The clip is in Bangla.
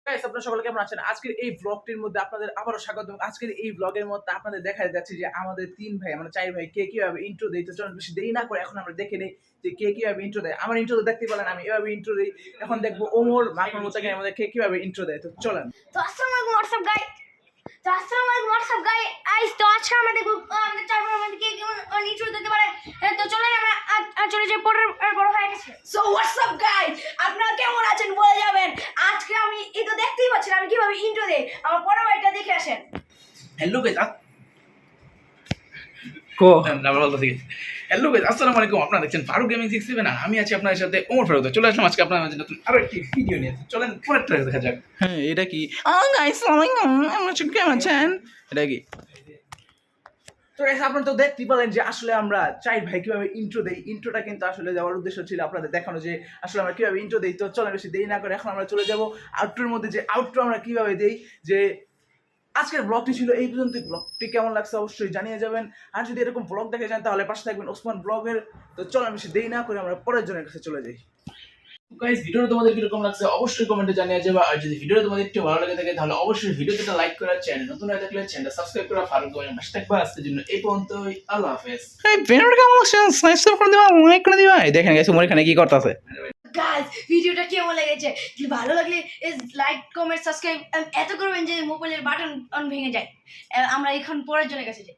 গাইস আপনারা সকলে কেমন আছেন? আজকের এই ব্লগটির মধ্যে আপনাদের আবারও স্বাগতম। আজকের এই ব্লগের মধ্যে আপনাদের দেখাতে যাচ্ছে যে আমাদের ৩ ভাই, আমরা ৪ ভাই কে কিভাবে ইন্ট্রো দেই। তো চলুন বেশি দেরি না করে এখন আমরা দেখে নেই যে কে কিভাবে ইন্ট্রো দেয়। আমার ইন্ট্রো তো দেখতেই পেলেন, আমি এভাবে ইন্ট্রো দেই। এখন দেখবো ওমর মাহমুদ মুতাকিমের মধ্যে কে কিভাবে ইন্ট্রো দেয়। তো চলেন। তো আসসালামু আলাইকুম হোয়াটসঅ্যাপ গাই তো আসসালামু আলাইকুম হোয়াটসঅ্যাপ গাই আইস তো আজকে আমরা দেখব আমাদের চার ভাই আমাদের কে কেমন ইন্ট্রো দিতে পারে। তো চলেন আমরা চলে যাই পরের বড় হয়ে গেছে। সো হোয়াটসঅ্যাপ গাই, আপনারা কেমন আছেন বলে যাবেন। আজকে আমি এই তো দেখতেই পাচ্ছেন আমি কিভাবে ইন্ট্রো দেই। আমার বড় ভাইটা দেখে আসেন। হ্যালো গাইস, আসসালামু আলাইকুম। আপনারা দেখছেন ফারুক গেমিং 67 আর আমি আছি আপনাদের সাথে ওমর ফারুক। চলে আসলাম আজকে আপনাদের মাঝে নতুন আরো একটি ভিডিও নিয়ে। চলেন পরেরটা দেখা যাক। হ্যাঁ, এটা কি? গাইস আসসালামু কেমন আছেন? এটা কি? তো গাইস আপনারা তো দেখতেই পেলেন যে আসলে আমরা চাই ভাই কিভাবে ইন্ট্রো দেই। ইন্ট্রোটা কিন্তু আসলে দেওয়ার উদ্দেশ্য ছিল আপনাদের দেখানো যে আসলে আমরা কিভাবে ইন্ট্রো দেই। তো চলেন বেশি দেরি না করে এখন আমরা চলে যাব আউটরোর মধ্যে, যে আউটরো আমরা কিভাবে দেই। যে আজকের ব্লগটি ছিল এই পর্যন্ত। ব্লগটি কেমন লাগছে অবশ্যই জানিয়ে যাবেন। আর যদি এরকম ব্লগ দেখে যান তাহলে পাশে থাকবেন ওসমান ব্লগের। তো চলো বেশি দেরি না করে আমরা পরের জনের কাছে চলে যাই। গাইস, ভিডিওটা তোমাদের কিরকম লাগছে অবশ্যই কমেন্টে জানিয়ে যাবে। আর যদি ভিডিওটা তোমাদের একটু ভালো লাগে থাকে তাহলে অবশ্যই ভিডিওতে লাইক করা, চ্যানেল নতুন হয়ে থাকলে চ্যানেলটা সাবস্ক্রাইব করা, ফারুক গেমিং পাশে থাকবা। আজকের জন্য এই পর্যন্তই, আল্লাহ হাফেজ। এই ভিডিওটা কেমন লাগছে সাবস্ক্রাইব করে দিবা, লাইক করে দিবা। দেখেন গাইস ওমর এখানে কি করতেছে। গাইস ভিডিওটা কেমন লেগেছে, যদি ভালো লাগলে লাইক কমেন্ট সাবস্ক্রাইব এত করবেন যে মোবাইলের বাটন ভেঙে যায়। আমরা এখন পরের জনের কাছে যাই।